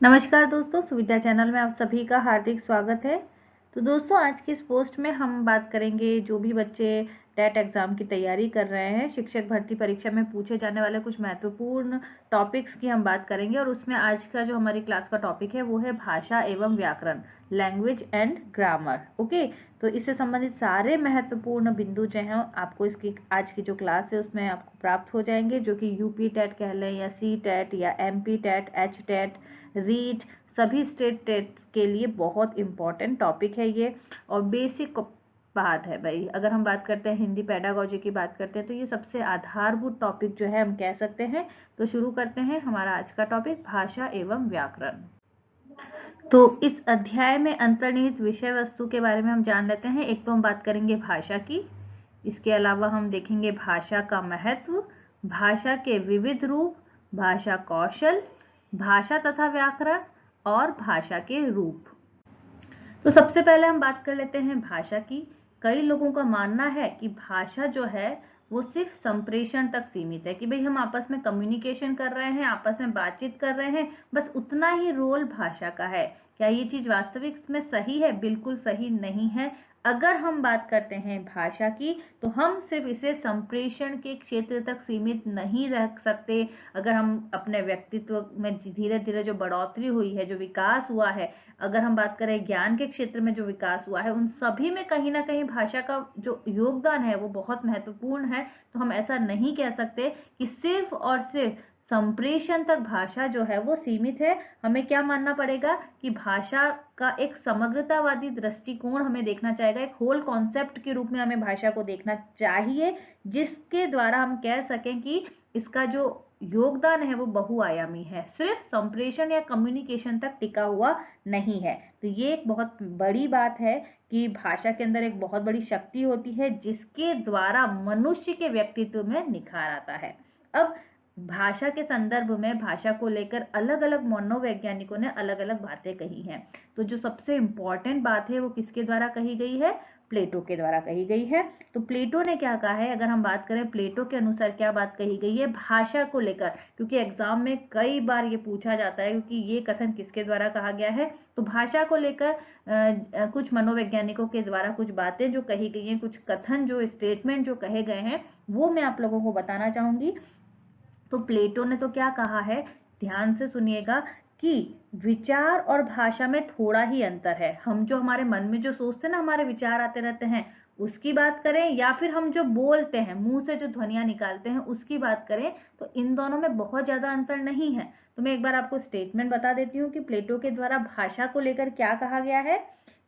नमस्कार दोस्तों, सुविधा चैनल में आप सभी का हार्दिक स्वागत है। तो दोस्तों, आज की इस पोस्ट में हम बात करेंगे जो भी बच्चे टेट एग्ज़ाम की तैयारी कर रहे हैं, शिक्षक भर्ती परीक्षा में पूछे जाने वाले कुछ महत्वपूर्ण टॉपिक्स की हम बात करेंगे। और उसमें आज का जो हमारी क्लास का टॉपिक है वो है भाषा एवं व्याकरण, लैंग्वेज एंड ग्रामर। ओके, तो इससे संबंधित सारे महत्वपूर्ण बिंदु जो हैं आपको इसकी आज की जो क्लास है उसमें आपको प्राप्त हो जाएंगे, जो कि यूपी टेट कह लें या सी टेट या MP TET, H TET, REET, सभी स्टेट टेट के लिए बहुत इंपॉर्टेंट टॉपिक है ये। और बेसिक बात है भाई, अगर हम बात करते हैं हिंदी पेडागोजी की बात करते हैं तो ये सबसे आधारभूत टॉपिक जो है हम कह सकते हैं। तो शुरू करते हैं हमारा आज का टॉपिक, भाषा एवं व्याकरण। तो इस अध्याय में अंतर्निहित विषय वस्तु के बारे में हम जान लेते हैं। एक तो हम बात करेंगे भाषा की, इसके अलावा हम देखेंगे भाषा का महत्व, भाषा के विविध रूप, भाषा कौशल, भाषा तथा व्याकरण और भाषा के रूप। तो सबसे पहले हम बात कर लेते हैं भाषा की। कई लोगों का मानना है कि भाषा जो है वो सिर्फ संप्रेषण तक सीमित है, कि भाई हम आपस में कम्युनिकेशन कर रहे हैं, आपस में बातचीत कर रहे हैं, बस उतना ही रोल भाषा का है। क्या ये चीज वास्तविक में सही है? बिल्कुल सही नहीं है। अगर हम बात करते हैं भाषा की तो हम सिर्फ इसे संप्रेषण के क्षेत्र तक सीमित नहीं रख सकते। अगर हम अपने व्यक्तित्व में धीरे धीरे जो बढ़ोतरी हुई है, जो विकास हुआ है, अगर हम बात करें ज्ञान के क्षेत्र में जो विकास हुआ है, उन सभी में कहीं ना कहीं भाषा का जो योगदान है वो बहुत महत्वपूर्ण है। तो हम ऐसा नहीं कह सकते कि सिर्फ और सिर्फ संप्रेषण तक भाषा जो है वो सीमित है। हमें क्या मानना पड़ेगा कि भाषा का एक समग्रतावादी दृष्टिकोण हमें देखना चाहिए, एक होल कॉन्सेप्ट के रूप में हमें भाषा को देखना चाहिए, जिसके द्वारा हम कह सकें कि इसका जो योगदान है वो बहुआयामी है, सिर्फ संप्रेषण या कम्युनिकेशन तक टिका हुआ नहीं है। तो ये एक बहुत बड़ी बात है कि भाषा के अंदर एक बहुत बड़ी शक्ति होती है जिसके द्वारा मनुष्य के व्यक्तित्व में निखार आता है। अब भाषा के संदर्भ में भाषा को लेकर अलग अलग मनोवैज्ञानिकों ने अलग अलग बातें कही हैं। तो जो सबसे इंपॉर्टेंट बात है वो किसके द्वारा कही गई है? प्लेटो के द्वारा कही गई है। तो प्लेटो ने क्या कहा है? अगर हम बात करें प्लेटो के अनुसार क्या बात कही गई है भाषा को लेकर, क्योंकि एग्जाम में कई बार ये पूछा जाता है क्योंकि ये कथन किसके द्वारा कहा गया है। तो भाषा को लेकर कुछ मनोवैज्ञानिकों के द्वारा कुछ बातें जो कही गई हैं, कुछ कथन जो स्टेटमेंट जो कहे गए हैं, वो मैं आप लोगों को बताना चाहूंगी। तो प्लेटो ने तो क्या कहा है, ध्यान से सुनिएगा, कि विचार और भाषा में थोड़ा ही अंतर है। हम जो हमारे मन में जो सोचते हैं ना, हमारे विचार आते रहते हैं, उसकी बात करें या फिर हम जो बोलते हैं, मुंह से जो ध्वनियां निकालते हैं उसकी बात करें, तो इन दोनों में बहुत ज्यादा अंतर नहीं है। तो मैं एक बार आपको स्टेटमेंट बता देती हूँ कि प्लेटो के द्वारा भाषा को लेकर क्या कहा गया है,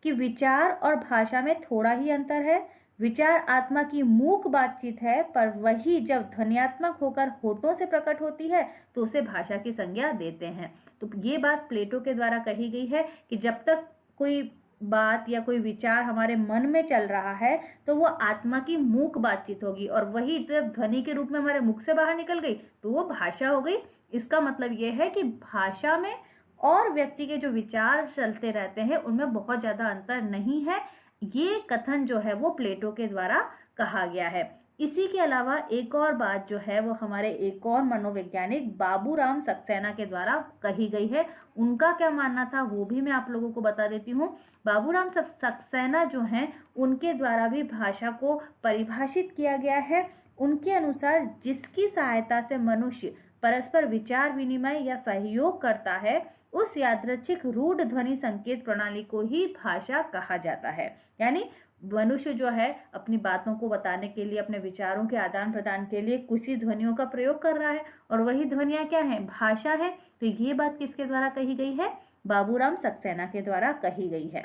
कि विचार और भाषा में थोड़ा ही अंतर है। विचार आत्मा की मूक बातचीत है, पर वही जब ध्वन्यात्मक होकर होठों से प्रकट होती है तो उसे भाषा की संज्ञा देते हैं। तो ये बात प्लेटो के द्वारा कही गई है कि जब तक कोई बात या कोई विचार हमारे मन में चल रहा है तो वो आत्मा की मूक बातचीत होगी, और वही जब ध्वनि के रूप में हमारे मुख से बाहर निकल गई तो वो भाषा हो गई। इसका मतलब ये है कि भाषा में और व्यक्ति के जो विचार चलते रहते हैं उनमें बहुत ज्यादा अंतर नहीं है। ये कथन जो है वो प्लेटो के द्वारा कहा गया है। इसी के अलावा एक और बात जो है वो हमारे एक और मनोवैज्ञानिक बाबूराम सक्सेना के द्वारा कही गई है। उनका क्या मानना था वो भी मैं आप लोगों को बता देती हूँ। बाबूराम सक्सेना जो हैं उनके द्वारा भी भाषा को परिभाषित किया गया है। उनके अनुसार जिसकी सहायता से मनुष्य परस्पर विचार विनिमय या सहयोग करता है उस यादृच्छिक रूढ़ ध्वनि संकेत प्रणाली को ही भाषा कहा जाता है। यानी मनुष्य जो है अपनी बातों को बताने के लिए, अपने विचारों के आदान प्रदान के लिए कुछ ही ध्वनियों का प्रयोग कर रहा है, और वही ध्वनियां क्या है? भाषा है। तो ये बात किसके द्वारा कही गई है? बाबूराम सक्सेना के द्वारा कही गई है।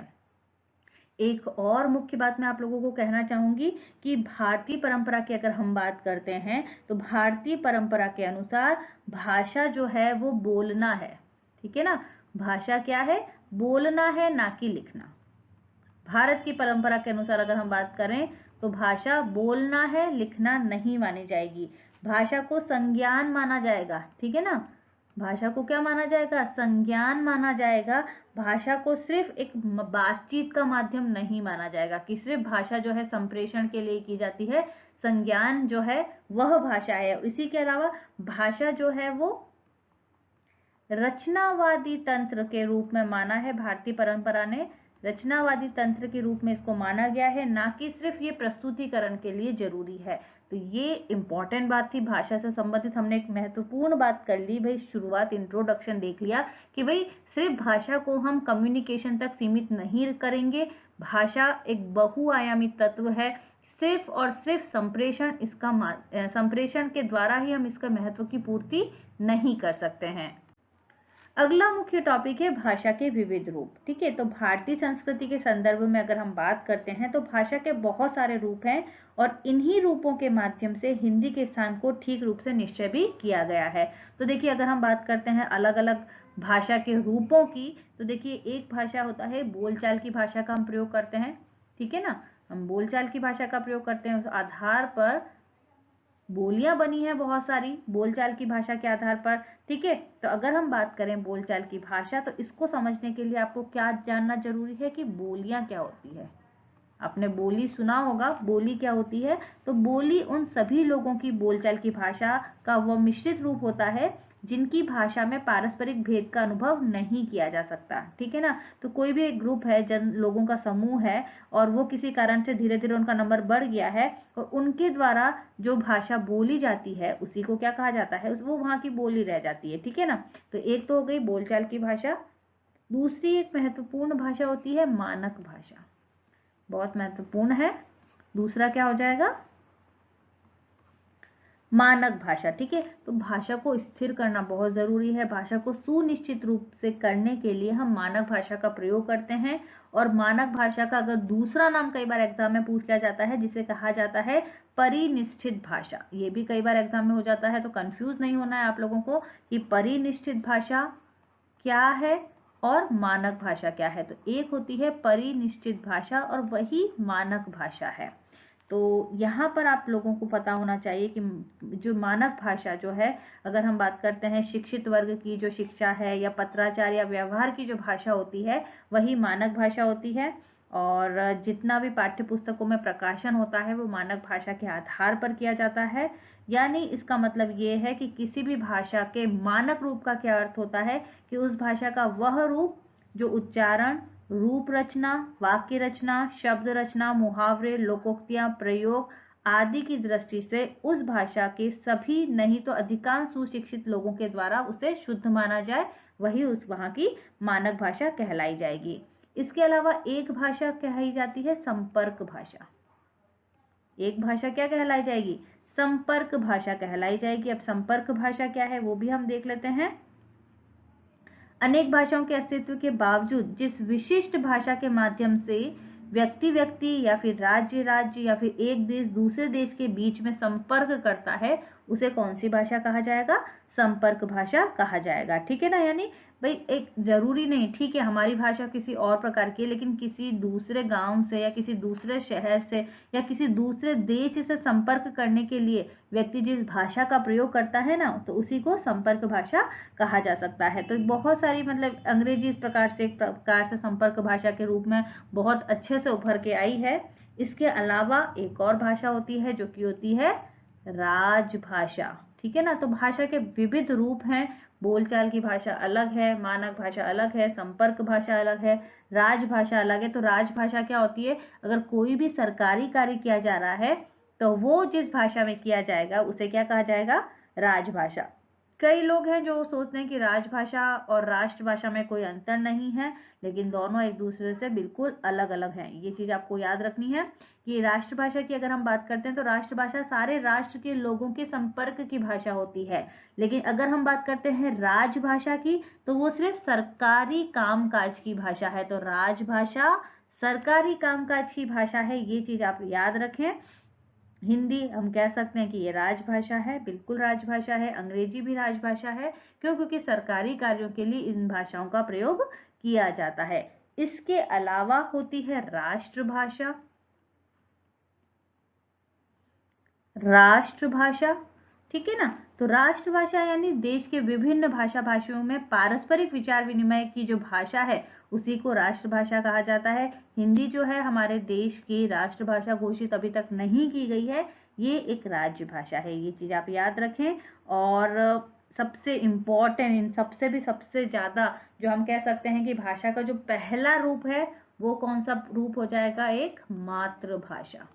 एक और मुख्य बात मैं आप लोगों को कहना चाहूंगी कि भारतीय परंपरा की अगर हम बात करते हैं तो भारतीय परंपरा के अनुसार भाषा जो है वो बोलना है। ठीक है ना? भाषा क्या है? बोलना है, ना कि लिखना। भारत की परंपरा के अनुसार अगर हम बात करें तो भाषा बोलना है, लिखना नहीं मानी जाएगी। भाषा को संज्ञान माना जाएगा। ठीक है ना? भाषा को क्या माना जाएगा? संज्ञान माना जाएगा। भाषा को सिर्फ एक बातचीत का माध्यम नहीं माना जाएगा कि सिर्फ भाषा जो है संप्रेषण के लिए की जाती है। संज्ञान जो है वह भाषा है। इसी के अलावा भाषा जो है वो रचनावादी तंत्र के रूप में माना है। भारतीय परंपरा ने रचनावादी तंत्र के रूप में इसको माना गया है, ना कि सिर्फ ये प्रस्तुतिकरण के लिए जरूरी है। तो ये इंपॉर्टेंट बात थी, भाषा से संबंधित हमने एक महत्वपूर्ण बात कर ली भाई। शुरुआत, इंट्रोडक्शन देख लिया कि भाई सिर्फ भाषा को हम कम्युनिकेशन तक सीमित नहीं करेंगे। भाषा एक बहुआयामी तत्व है। सिर्फ और सिर्फ संप्रेषण के द्वारा ही हम इसका महत्व की पूर्ति नहीं कर सकते हैं। अगला मुख्य टॉपिक है भाषा के विविध रूप। ठीक है, तो भारतीय संस्कृति के संदर्भ में अगर हम बात करते हैं तो भाषा के बहुत सारे रूप हैं और इन्हीं रूपों के माध्यम से हिंदी के स्थान को ठीक रूप से निश्चय भी किया गया है। तो देखिए, अगर हम बात करते हैं अलग अलग भाषा के रूपों की, तो देखिए एक भाषा होता है बोलचाल की भाषा का हम प्रयोग करते हैं। ठीक है ना, हम बोलचाल की भाषा का प्रयोग करते हैं, उस आधार पर बोलियां बनी है बहुत सारी बोलचाल की भाषा के आधार पर। ठीक है, तो अगर हम बात करें बोलचाल की भाषा, तो इसको समझने के लिए आपको क्या जानना जरूरी है कि बोलियां क्या होती है। आपने बोली सुना होगा, बोली क्या होती है? तो बोली उन सभी लोगों की बोलचाल की भाषा का वह मिश्रित रूप होता है जिनकी भाषा में पारस्परिक भेद का अनुभव नहीं किया जा सकता। ठीक है ना, तो कोई भी एक ग्रुप है, जन लोगों का समूह है, और वो किसी कारण से धीरे धीरे उनका नंबर बढ़ गया है, और उनके द्वारा जो भाषा बोली जाती है उसी को क्या कहा जाता है? वो वहां की बोली रह जाती है। ठीक है ना, तो एक तो हो गई बोलचाल की भाषा। दूसरी एक महत्वपूर्ण भाषा होती है मानक भाषा, बहुत महत्वपूर्ण है। दूसरा क्या हो जाएगा? मानक भाषा। ठीक है, तो भाषा को स्थिर करना बहुत जरूरी है। भाषा को सुनिश्चित रूप से करने के लिए हम मानक भाषा का प्रयोग करते हैं। और मानक भाषा का अगर दूसरा नाम कई बार एग्जाम में पूछ लिया जाता है, जिसे कहा जाता है परिनिष्ठित भाषा। ये भी कई बार एग्जाम में हो जाता है, तो कंफ्यूज नहीं होना है आप लोगों को कि परिनिष्ठित भाषा क्या है और मानक भाषा क्या है। तो एक होती है परिनिष्ठित भाषा और वही मानक भाषा है। तो यहाँ पर आप लोगों को पता होना चाहिए कि जो मानक भाषा जो है, अगर हम बात करते हैं शिक्षित वर्ग की जो शिक्षा है या पत्राचार या व्यवहार की जो भाषा होती है, वही मानक भाषा होती है। और जितना भी पाठ्य पुस्तकों में प्रकाशन होता है वो मानक भाषा के आधार पर किया जाता है। यानी इसका मतलब ये है कि किसी भी भाषा के मानक रूप का क्या अर्थ होता है कि उस भाषा का वह रूप जो उच्चारण, रूप रचना, वाक्य रचना, शब्द रचना, मुहावरे, लोकोक्तियां, प्रयोग आदि की दृष्टि से उस भाषा के सभी नहीं तो अधिकांश सुशिक्षित लोगों के द्वारा उसे शुद्ध माना जाए, वही उस वहां की मानक भाषा कहलाई जाएगी। इसके अलावा एक भाषा कही जाती है संपर्क भाषा। एक भाषा क्या कहलाई जाएगी? संपर्क भाषा कहलाई जाएगी। अब संपर्क भाषा क्या है वो भी हम देख लेते हैं। अनेक भाषाओं के अस्तित्व के बावजूद जिस विशिष्ट भाषा के माध्यम से व्यक्ति या फिर राज्य या फिर एक देश दूसरे देश के बीच में संपर्क करता है, उसे कौन सी भाषा कहा जाएगा? संपर्क भाषा कहा जाएगा। ठीक है ना, यानी भाई एक जरूरी नहीं, ठीक है हमारी भाषा किसी और प्रकार की है, लेकिन किसी दूसरे गांव से या किसी दूसरे शहर से या किसी दूसरे देश से संपर्क करने के लिए व्यक्ति जिस भाषा का प्रयोग करता है ना, तो उसी को संपर्क भाषा कहा जा सकता है। तो बहुत सारी मतलब अंग्रेजी इस प्रकार से एक प्रकार से संपर्क भाषा के रूप में बहुत अच्छे से उभर के आई है। इसके अलावा एक और भाषा होती है जो कि होती है राजभाषा। ठीक है ना, तो भाषा के विविध रूप हैं। बोलचाल की भाषा अलग है, मानक भाषा अलग है, संपर्क भाषा अलग है, राजभाषा अलग है। तो राजभाषा क्या होती है? अगर कोई भी सरकारी कार्य किया जा रहा है तो वो जिस भाषा में किया जाएगा उसे क्या कहा जाएगा? राजभाषा। कई लोग हैं जो सोचते हैं कि राजभाषा और राष्ट्रभाषा में कोई अंतर नहीं है, लेकिन दोनों एक दूसरे से बिल्कुल अलग अलग हैं। ये चीज आपको याद रखनी है कि राष्ट्रभाषा की अगर हम बात करते हैं तो राष्ट्रभाषा सारे राष्ट्र के लोगों के संपर्क की भाषा होती है, लेकिन अगर हम बात करते हैं राजभाषा की तो वो सिर्फ सरकारी कामकाज की भाषा है। तो राजभाषा सरकारी कामकाज की भाषा है, ये चीज आप याद रखें। हिंदी हम कह सकते हैं कि ये राजभाषा है, बिल्कुल राजभाषा है। अंग्रेजी भी राजभाषा है, क्यों? क्योंकि सरकारी कार्यों के लिए इन भाषाओं का प्रयोग किया जाता है। इसके अलावा होती है राष्ट्रभाषा। राष्ट्रभाषा, ठीक है ना, तो राष्ट्रभाषा यानी देश के विभिन्न भाषाओं में पारस्परिक विचार विनिमय की जो भाषा है उसी को राष्ट्रभाषा कहा जाता है। हिंदी जो है हमारे देश की राष्ट्रभाषा घोषित अभी तक नहीं की गई है, ये एक राज्य भाषा है, ये चीज आप याद रखें। और सबसे इम्पोर्टेंट, इन सबसे भी सबसे ज़्यादा जो हम कह सकते हैं कि भाषा का जो पहला रूप है वो कौन सा रूप हो जाएगा, एक मातृभाषा।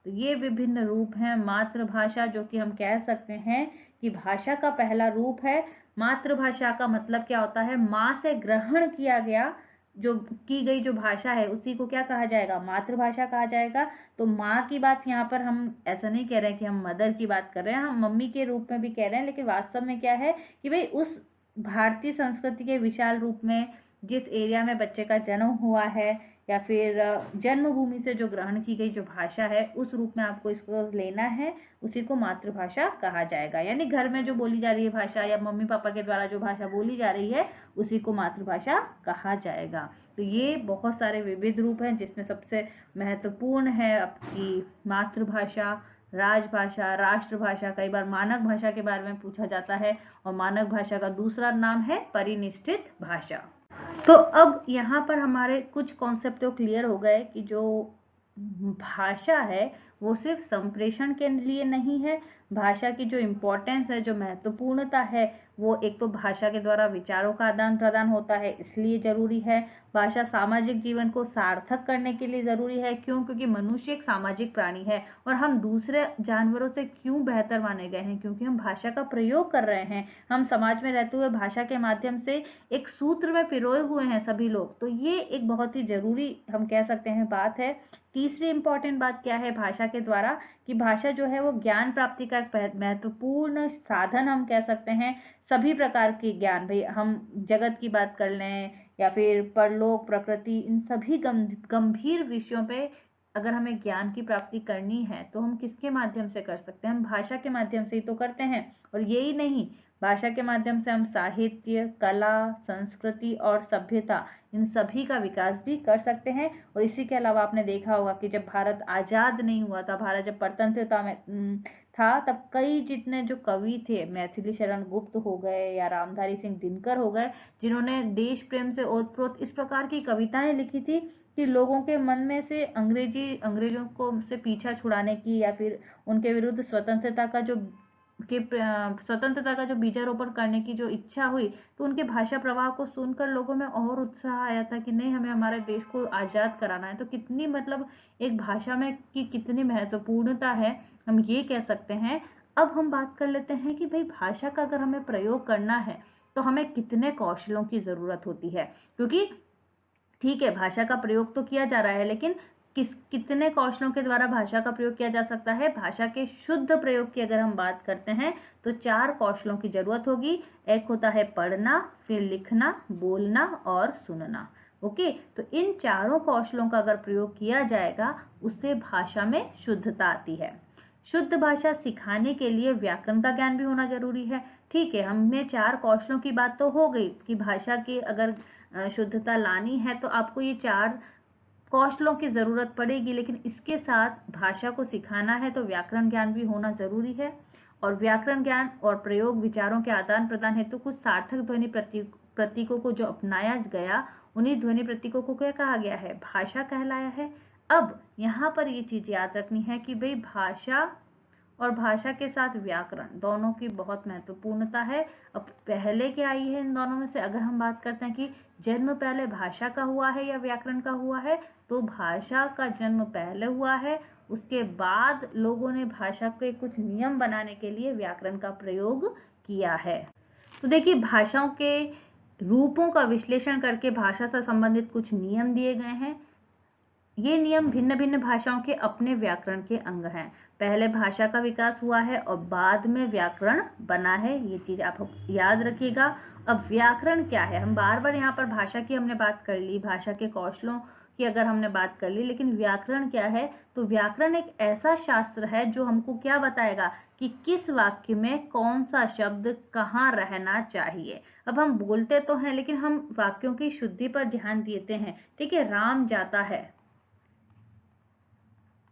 तो ये विभिन्न रूप हैं मातृभाषा, जो कि हम कह सकते हैं कि भाषा का पहला रूप है। मातृभाषा का मतलब क्या होता है, माँ से ग्रहण किया गया जो की गई जो भाषा है उसी को क्या कहा जाएगा, मातृभाषा कहा जाएगा। तो माँ की बात यहाँ पर हम ऐसा नहीं कह रहे हैं कि हम मदर की बात कर रहे हैं, हम मम्मी के रूप में भी कह रहे हैं, लेकिन वास्तव में क्या है कि भाई उस भारतीय संस्कृति के विशाल रूप में जिस एरिया में बच्चे का जन्म हुआ है या फिर जन्मभूमि से जो ग्रहण की गई जो भाषा है उस रूप में आपको इसको लेना है, उसी को मातृभाषा कहा जाएगा। यानी घर में जो बोली जा रही है भाषा या मम्मी पापा के द्वारा जो भाषा बोली जा रही है उसी को मातृभाषा कहा जाएगा। तो ये बहुत सारे विविध रूप हैं जिसमें सबसे महत्वपूर्ण है आपकी मातृभाषा, राजभाषा, राष्ट्रभाषा, कई बार मानक भाषा के बारे में पूछा जाता है, और मानक भाषा का दूसरा नाम है परिनिष्ठित भाषा। तो अब यहाँ पर हमारे कुछ कॉन्सेप्ट तो क्लियर हो गए कि जो भाषा है वो सिर्फ संप्रेषण के लिए नहीं है, भाषा की जो इम्पोर्टेंस है, जो महत्वपूर्णता है, वो एक तो भाषा के द्वारा विचारों का आदान प्रदान होता है इसलिए जरूरी है। भाषा सामाजिक जीवन को सार्थक करने के लिए जरूरी है। क्यों? क्योंकि मनुष्य एक सामाजिक प्राणी है और हम दूसरे जानवरों से क्यों बेहतर माने गए हैं, क्योंकि हम भाषा का प्रयोग कर रहे हैं। हम समाज में रहते हुए भाषा के माध्यम से एक सूत्र में पिरोए हुए हैं सभी लोग। तो ये एक बहुत ही जरूरी हम कह सकते हैं बात है। तीसरी इंपॉर्टेंट बात क्या है भाषा के द्वारा, कि भाषा जो है वो ज्ञान प्राप्ति का एक महत्वपूर्ण साधन हम कह सकते हैं। सभी प्रकार के ज्ञान, भाई हम जगत की बात कर लें या फिर परलोक, प्रकृति, इन सभी गंभीर विषयों पे अगर हमें ज्ञान की प्राप्ति करनी है तो हम किसके माध्यम से कर सकते हैं, हम भाषा के माध्यम से ही तो करते हैं। और यही नहीं, भाषा के माध्यम से हम साहित्य, कला, संस्कृति और सभ्यता, इन सभी का विकास भी कर सकते हैं। और इसी के अलावा आपने देखा होगा कि जब भारत आजाद नहीं हुआ था, भारत जब परतंत्रता में था, तब कई जितने जो कवि थे, मैथिली शरण गुप्त हो गए या रामधारी सिंह दिनकर हो गए, जिन्होंने देश प्रेम से ओतप्रोत इस प्रकार की कविताएं लिखी थी कि लोगों के मन में से अंग्रेजों को से पीछा छुड़ाने की या फिर उनके विरुद्ध स्वतंत्रता का जो बीजारोपण करने की जो इच्छा हुई, तो उनके भाषा प्रवाह को सुनकर लोगों में और उत्साह आया था कि नहीं, हमें हमारे देश को आजाद कराना है। तो कितनी मतलब एक भाषा में की कितनी महत्वपूर्णता है, हम ये कह सकते हैं। अब हम बात कर लेते हैं कि भाई भाषा का अगर हमें प्रयोग करना है तो हमें कितने कौशलों की जरूरत होती है, क्योंकि ठीक है भाषा का प्रयोग तो किया जा रहा है, लेकिन कितने कौशलों के द्वारा भाषा का प्रयोग किया जा सकता है। भाषा के शुद्ध प्रयोग की अगर हम बात करते हैं तो 4 कौशलों की जरूरत होगी। एक होता है पढ़ना, फिर लिखना, बोलना और सुनना। ओके, तो इन चारों कौशलों का अगर प्रयोग किया जाएगा उससे भाषा में शुद्धता आती है। शुद्ध भाषा सिखाने के लिए व्याकरण का ज्ञान भी होना जरूरी है। ठीक है, हमने 4 कौशलों की बात तो हो गई कि भाषा की अगर शुद्धता लानी है तो आपको ये 4 कौशलों की जरूरत पड़ेगी, लेकिन इसके साथ भाषा को सिखाना है तो व्याकरण ज्ञान भी होना जरूरी है। और व्याकरण ज्ञान और प्रयोग विचारों के आदान प्रदान हेतु कुछ सार्थक ध्वनि प्रतीकों को जो अपनाया गया, उन्हीं ध्वनि प्रतीकों को क्या कहा गया है, भाषा कहलाया है। अब यहाँ पर ये चीज याद रखनी है कि भाई भाषा और भाषा के साथ व्याकरण दोनों की बहुत महत्वपूर्णता है। अब पहले क्या आई है इन दोनों में से, अगर हम बात करते हैं कि जन्म पहले भाषा का हुआ है या व्याकरण का हुआ है, तो भाषा का जन्म पहले हुआ है। उसके बाद लोगों ने भाषा के कुछ नियम बनाने के लिए व्याकरण का प्रयोग किया है। तो देखिए, भाषाओं के रूपों का विश्लेषण करके भाषा से संबंधित कुछ नियम दिए गए हैं। ये नियम भिन्न भिन्न भाषाओं के अपने व्याकरण के अंग हैं। पहले भाषा का विकास हुआ है और बाद में व्याकरण बना है, ये चीज आप याद रखिएगा। अब व्याकरण क्या है, हम बार बार यहाँ पर भाषा की हमने बात कर ली, भाषा के कौशलों की अगर हमने बात कर ली, लेकिन व्याकरण क्या है, तो व्याकरण एक ऐसा शास्त्र है जो हमको क्या बताएगा कि किस वाक्य में कौन सा शब्द कहाँ रहना चाहिए। अब हम बोलते तो हैं लेकिन हम वाक्यों की शुद्धि पर ध्यान देते हैं। ठीक है, राम जाता है,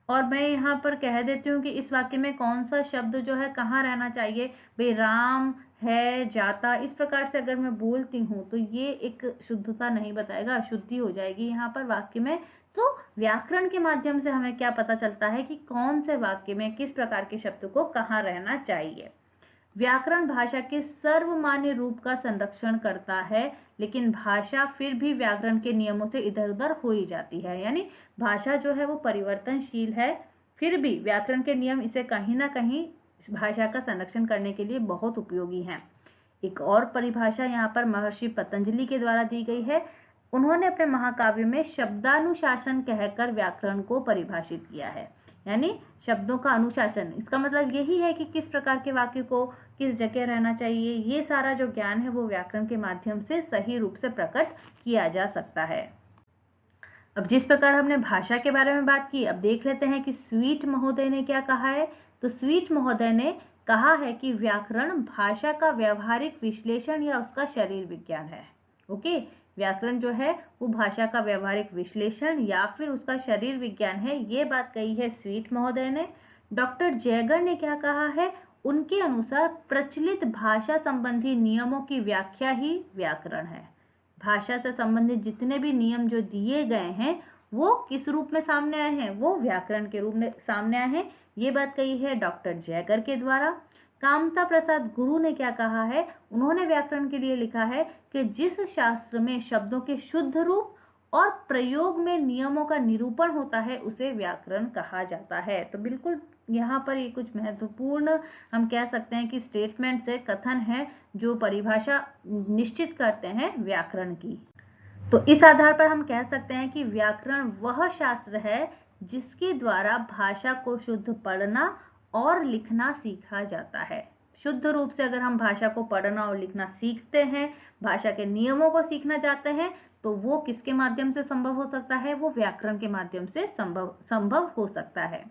और मैं यहाँ पर कह देती हूँ कि इस वाक्य में कौन सा शब्द जो है कहाँ रहना चाहिए, भाई राम है जाता, इस प्रकार से अगर मैं बोलती हूँ तो ये एक शुद्धता नहीं बताएगा, अशुद्धि हो जाएगी यहाँ पर वाक्य में। तो व्याकरण के माध्यम से हमें क्या पता चलता है कि कौन से वाक्य में किस प्रकार के शब्द को कहाँ रहना चाहिए। व्याकरण भाषा के सर्वमान्य रूप का संरक्षण करता है, लेकिन भाषा फिर भी व्याकरण के नियमों से इधर उधर हो ही जाती है। यानी भाषा जो है वो परिवर्तनशील है, फिर भी व्याकरण के नियम इसे कहीं ना कहीं भाषा का संरक्षण करने के लिए बहुत उपयोगी हैं। एक और परिभाषा यहाँ पर महर्षि पतंजलि के द्वारा दी गई है। उन्होंने अपने महाकाव्य में शब्दानुशासन कहकर व्याकरण को परिभाषित किया है। यानी शब्दों का अनुशासन, इसका मतलब यही है कि किस प्रकार के वाक्य को किस जगह रहना चाहिए, ये सारा जो ज्ञान है वो व्याकरण के माध्यम से सही रूप से प्रकट किया जा सकता है। अब जिस प्रकार हमने भाषा के बारे में बात की, अब देख लेते हैं कि स्वीट महोदय ने क्या कहा है। तो स्वीट महोदय ने कहा है कि व्याकरण भाषा का व्यवहारिक विश्लेषण या उसका शरीर विज्ञान है। ओके, व्याकरण जो है वो भाषा का व्यवहारिक विश्लेषण या फिर उसका शरीर विज्ञान है, ये बात कही है स्वीट महोदय ने। डॉक्टर जयगर ने क्या कहा है, उनके अनुसार प्रचलित भाषा संबंधी नियमों की व्याख्या ही व्याकरण है। भाषा से संबंधित जितने भी नियम जो दिए गए हैं वो किस रूप में सामने आए हैं, वो व्याकरण के रूप में सामने आए हैं। ये बात कही है डॉक्टर जयगर के द्वारा। कामता प्रसाद गुरु ने क्या कहा है, उन्होंने व्याकरण के लिए लिखा है कि जिस शास्त्र में शब्दों के शुद्ध रूप और प्रयोग में नियमों का निरूपण होता है उसे व्याकरण कहा जाता है। तो बिल्कुल यहाँ पर ये कुछ महत्वपूर्ण हम कह सकते हैं कि स्टेटमेंट से कथन है जो परिभाषा निश्चित करते हैं व्याकरण की। तो इस आधार पर हम कह सकते हैं कि व्याकरण वह शास्त्र है जिसके द्वारा भाषा को शुद्ध पढ़ना और लिखना सीखा जाता है। शुद्ध रूप से अगर हम भाषा को पढ़ना और लिखना सीखते हैं, भाषा के नियमों को सीखना चाहते हैं, तो वो किसके माध्यम से संभव हो सकता है, वो व्याकरण के माध्यम से संभव हो सकता है।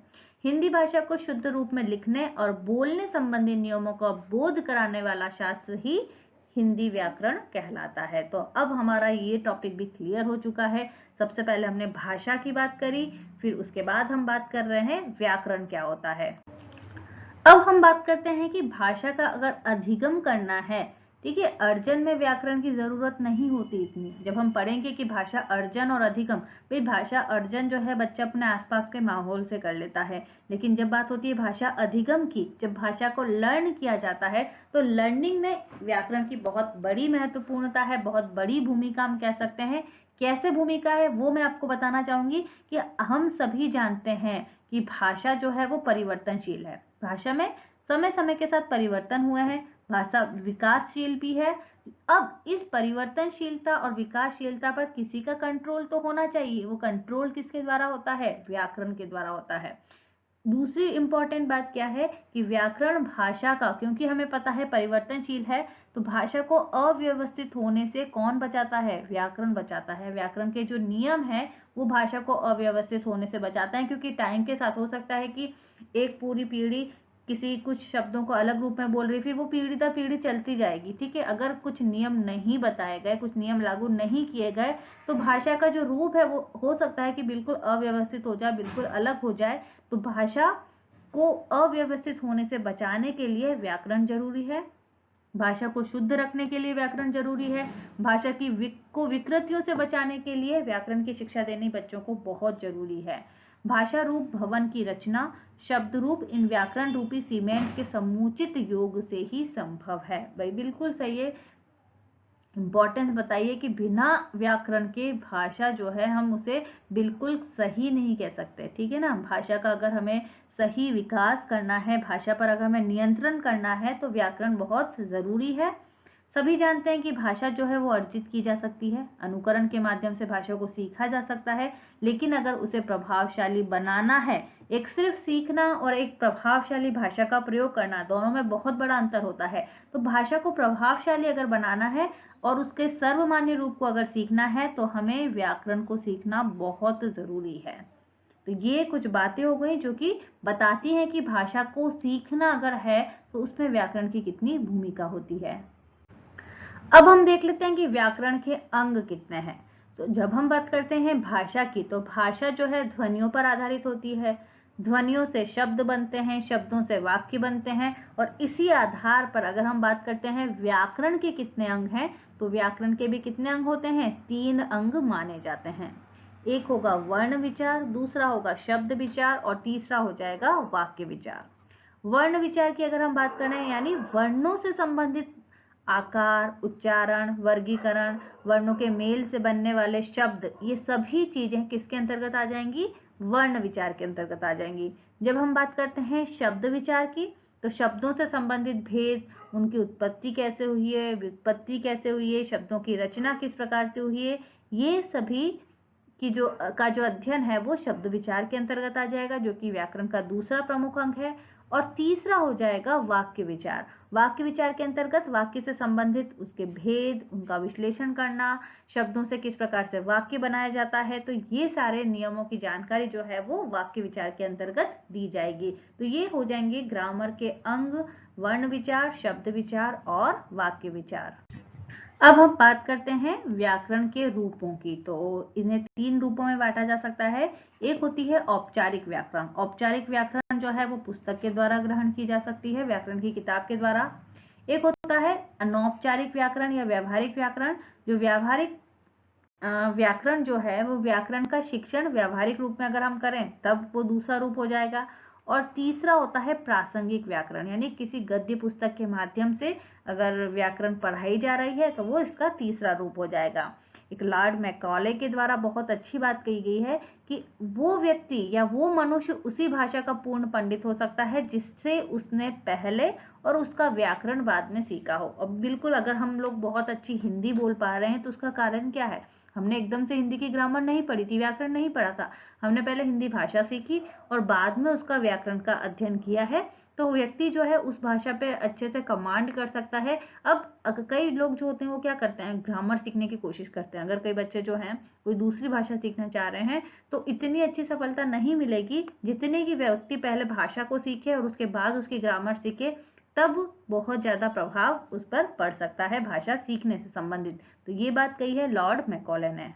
हिंदी भाषा को शुद्ध रूप में लिखने और बोलने संबंधी नियमों का बोध कराने वाला शास्त्र ही हिंदी व्याकरण कहलाता है। तो अब हमारा ये टॉपिक भी क्लियर हो चुका है। सबसे पहले हमने भाषा की बात करी, फिर उसके बाद हम बात कर रहे हैं व्याकरण क्या होता है। अब हम बात करते हैं कि भाषा का अगर अधिगम करना है, ठीक है, अर्जन में व्याकरण की जरूरत नहीं होती इतनी। जब हम पढ़ेंगे कि भाषा अर्जन और अधिगम, भाई भाषा अर्जन जो है बच्चा अपने आसपास के माहौल से कर लेता है, लेकिन जब बात होती है भाषा अधिगम की, जब भाषा को लर्न किया जाता है, तो लर्निंग में व्याकरण की बहुत बड़ी महत्वपूर्णता है, बहुत बड़ी भूमिका हम कह सकते हैं। कैसे भूमिका है वो मैं आपको बताना चाहूंगी कि हम सभी जानते हैं कि भाषा जो है वो परिवर्तनशील है। भाषा में समय समय के साथ परिवर्तन हुए हैं, भाषा विकासशील भी है। अब इस परिवर्तनशीलता और विकासशीलता पर किसी का कंट्रोल तो होना चाहिए। वो कंट्रोल किसके द्वारा होता है, व्याकरण के द्वारा होता है। दूसरी इंपॉर्टेंट बात क्या है कि व्याकरण भाषा का, क्योंकि हमें पता है परिवर्तनशील है, तो भाषा को अव्यवस्थित होने से कौन बचाता है, व्याकरण बचाता है। व्याकरण के जो नियम है वो भाषा को अव्यवस्थित होने से बचाता है, क्योंकि टाइम के साथ हो सकता है कि एक पूरी पीढ़ी किसी कुछ शब्दों को अलग रूप में बोल रही, फिर वो पीढ़ी दर पीढ़ी चलती जाएगी, ठीक है। अगर कुछ नियम नहीं बताए गए, कुछ नियम लागू नहीं किए गए, तो भाषा का जो रूप है वो हो सकता है कि बिल्कुल अव्यवस्थित हो जाए, बिल्कुल अलग हो जाए। तो भाषा को अव्यवस्थित होने से बचाने के लिए व्याकरण जरूरी है, भाषा को शुद्ध रखने के लिए व्याकरण जरूरी है, भाषा की विकृतियों से बचाने के लिए व्याकरण की शिक्षा देनी बच्चों को बहुत जरूरी है। भाषा रूप भवन की रचना शब्द रूप इन व्याकरण रूपी सीमेंट के समुचित योग से ही संभव है। भाई बिल्कुल सही है, इंपॉर्टेंस बताइए कि बिना व्याकरण के भाषा जो है हम उसे बिल्कुल सही नहीं कह सकते, ठीक है ना। भाषा का अगर हमें सही विकास करना है, भाषा पर अगर हमें नियंत्रण करना है, तो व्याकरण बहुत जरूरी है। सभी जानते हैं कि भाषा जो है वो अर्जित की जा सकती है, अनुकरण के माध्यम से भाषा को सीखा जा सकता है, लेकिन अगर उसे प्रभावशाली बनाना है, एक सिर्फ सीखना और एक प्रभावशाली भाषा का प्रयोग करना, दोनों में बहुत बड़ा अंतर होता है। तो भाषा को प्रभावशाली अगर बनाना है और उसके सर्वमान्य रूप को अगर सीखना है, तो हमें व्याकरण को सीखना बहुत जरूरी है। तो ये कुछ बातें हो गई जो कि बताती हैं कि भाषा को सीखना अगर है तो उसमें व्याकरण की कितनी भूमिका होती है। अब हम देख लेते हैं कि व्याकरण के अंग कितने हैं। तो जब हम बात करते हैं भाषा की, तो भाषा जो है ध्वनियों पर आधारित होती है, ध्वनियों से शब्द बनते हैं, शब्दों से वाक्य बनते हैं, और इसी आधार पर अगर हम बात करते हैं व्याकरण के कितने अंग हैं, तो व्याकरण के भी कितने अंग होते हैं, 3 अंग माने जाते हैं। एक होगा वर्ण विचार, दूसरा होगा शब्द विचार और तीसरा हो जाएगा वाक्य विचार। वर्ण विचार की अगर हम बात करें, यानी वर्णों से संबंधित आकार, उच्चारण, वर्गीकरण, वर्णों के मेल से बनने वाले शब्द, ये सभी चीजें किसके अंतर्गत आ जाएंगी? वर्ण विचार के अंतर्गत आ जाएंगी। जब हम बात करते हैं शब्द विचार की, तो शब्दों से संबंधित भेद, उनकी उत्पत्ति कैसे हुई है, व्युत्पत्ति कैसे हुई है, शब्दों की रचना किस प्रकार से हुई है, ये सभी की जो अध्ययन है वो शब्द विचार के अंतर्गत आ जाएगा, जो कि व्याकरण का दूसरा प्रमुख अंग है। और तीसरा हो जाएगा वाक्य विचार। वाक्य विचार के अंतर्गत वाक्य से संबंधित उसके भेद, उनका विश्लेषण करना, शब्दों से किस प्रकार से वाक्य बनाया जाता है, तो ये सारे नियमों की जानकारी जो है वो वाक्य विचार के अंतर्गत दी जाएगी। तो ये हो जाएंगे ग्रामर के अंग, वर्ण विचार, शब्द विचार और वाक्य विचार। अब हम बात करते हैं व्याकरण के रूपों की। तो इन्हें 3 रूपों में बांटा जा सकता है। एक होती है औपचारिक व्याकरण। औपचारिक व्याकरण जो है वो पुस्तक के द्वारा ग्रहण की जा सकती है, व्याकरण की किताब के द्वारा। एक होता है अनौपचारिक व्याकरण या व्यावहारिक व्याकरण। जो व्यावहारिक व्याकरण जो है वो व्याकरण का शिक्षण व्यावहारिक रूप में अगर हम करें तब वो दूसरा रूप हो जाएगा। और तीसरा होता है प्रासंगिक व्याकरण, यानी किसी गद्य पुस्तक के माध्यम से अगर व्याकरण पढ़ाई जा रही है तो वो इसका तीसरा रूप हो जाएगा। एक लॉर्ड मैकॉले के द्वारा बहुत अच्छी बात कही गई है कि वो व्यक्ति या वो मनुष्य उसी भाषा का पूर्ण पंडित हो सकता है जिससे उसने पहले और उसका व्याकरण बाद में सीखा हो। अब बिल्कुल अगर हम लोग बहुत अच्छी हिंदी बोल पा रहे हैं तो उसका कारण क्या है? हमने एकदम से हिंदी की ग्रामर नहीं पढ़ी थी, व्याकरण नहीं पढ़ा था। हमने पहले हिंदी भाषा सीखी और बाद में उसका व्याकरण का अध्ययन किया है। तो व्यक्ति जो है उस भाषा पे अच्छे से कमांड कर सकता है। अब कई लोग जो होते हैं वो क्या करते हैं, ग्रामर सीखने की कोशिश करते हैं। अगर कई बच्चे जो हैं कोई दूसरी भाषा सीखना चाह रहे हैं तो इतनी अच्छी सफलता नहीं मिलेगी जितने की व्यक्ति पहले भाषा को सीखे और उसके बाद उसकी ग्रामर सीखे, तब बहुत ज्यादा प्रभाव उस पर पड़ सकता है भाषा सीखने से संबंधित। तो ये बात कही है लॉर्ड मैकॉले ने।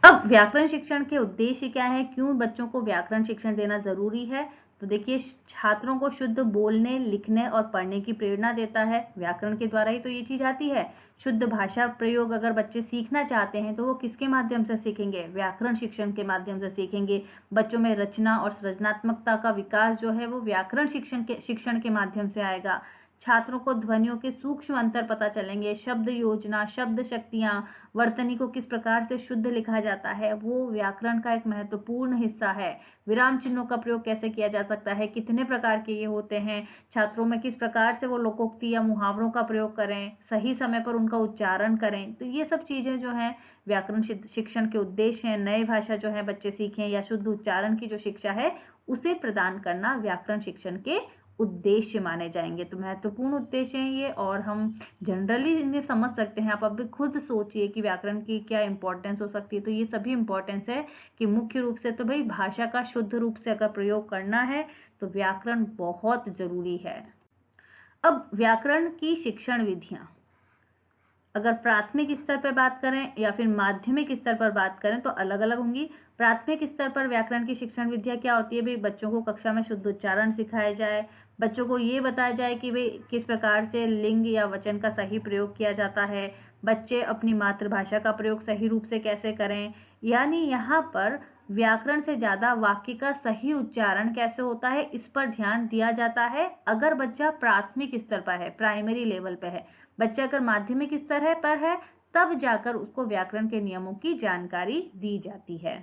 अब व्याकरण शिक्षण के उद्देश्य क्या है, क्यों बच्चों को व्याकरण शिक्षण देना जरूरी है? तो देखिए, छात्रों को शुद्ध बोलने, लिखने और पढ़ने की प्रेरणा देता है। व्याकरण के द्वारा ही तो ये चीज आती है। शुद्ध भाषा प्रयोग अगर बच्चे सीखना चाहते हैं तो वो किसके माध्यम से सीखेंगे? व्याकरण शिक्षण के माध्यम से सीखेंगे। बच्चों में रचना और सृजनात्मकता का विकास जो है वो व्याकरण शिक्षण के माध्यम से आएगा। छात्रों को ध्वनियों के सूक्ष्म अंतर पता चलेंगे, शब्द योजना, शब्द शक्तियां, वर्तनी को किस प्रकार से शुद्ध लिखा जाता है वो व्याकरण का एक महत्वपूर्ण हिस्सा है। विराम चिन्हों का प्रयोग कैसे किया जा सकता है, कितने प्रकार के ये होते हैं, छात्रों में किस प्रकार से वो लोकोक्ति या मुहावरों का प्रयोग करें, सही समय पर उनका उच्चारण करें, तो ये सब चीजें जो हैं व्याकरण शिक्षण के उद्देश्य हैं। नए भाषा जो है बच्चे सीखें या शुद्ध उच्चारण की जो शिक्षा है उसे प्रदान करना व्याकरण शिक्षण के उद्देश्य माने जाएंगे। तो महत्वपूर्ण उद्देश्य हैं ये, और हम जनरली इन्हें समझ सकते हैं। आप अभी खुद सोचिए कि व्याकरण की क्या इंपॉर्टेंस हो सकती है। तो ये सभी इंपॉर्टेंस है कि मुख्य रूप से तो भाई भाषा का शुद्ध रूप से अगर प्रयोग करना है तो व्याकरण बहुत जरूरी है। अब व्याकरण की शिक्षण विधियां अगर प्राथमिक स्तर पर बात करें या फिर माध्यमिक स्तर पर बात करें तो अलग अलग होंगी। प्राथमिक स्तर पर व्याकरण की शिक्षण विद्या क्या होती है? भाई बच्चों को कक्षा में शुद्ध उच्चारण सिखाया जाए, बच्चों को ये बताया जाए कि भाई किस प्रकार से लिंग या वचन का सही प्रयोग किया जाता है, बच्चे अपनी मातृभाषा का प्रयोग सही रूप से कैसे करें। यानी यहाँ पर व्याकरण से ज्यादा वाक्य का सही उच्चारण कैसे होता है इस पर ध्यान दिया जाता है अगर बच्चा प्राथमिक स्तर पर है, प्राइमरी लेवल पे है। बच्चा अगर माध्यमिक स्तर पर है तब जाकर उसको व्याकरण के नियमों की जानकारी दी जाती है।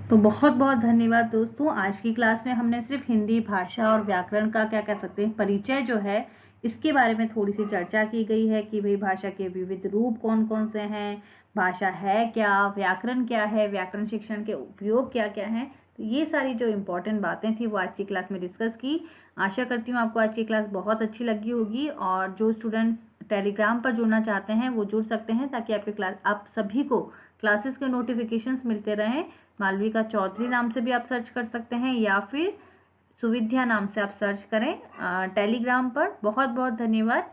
तो बहुत बहुत धन्यवाद दोस्तों। आज की क्लास में हमने सिर्फ हिंदी भाषा और व्याकरण का क्या कह सकते हैं परिचय जो है इसके बारे में थोड़ी सी चर्चा की गई है कि भाई भाषा के विविध रूप कौन कौन से हैं, भाषा है क्या, व्याकरण क्या है, व्याकरण शिक्षण के उपयोग क्या क्या हैं। तो ये सारी जो इम्पोर्टेंट बातें थी वो आज की क्लास में डिस्कस की। आशा करती हूँ आपको आज की क्लास बहुत अच्छी लगी होगी, और जो स्टूडेंट्स टेलीग्राम पर जुड़ना चाहते हैं वो जुड़ सकते हैं ताकि आप सभी को क्लासेस के नोटिफिकेशंस मिलते रहें। मालविका चौधरी नाम से भी आप सर्च कर सकते हैं या फिर सुविध्या नाम से आप सर्च करें टेलीग्राम पर। बहुत बहुत धन्यवाद।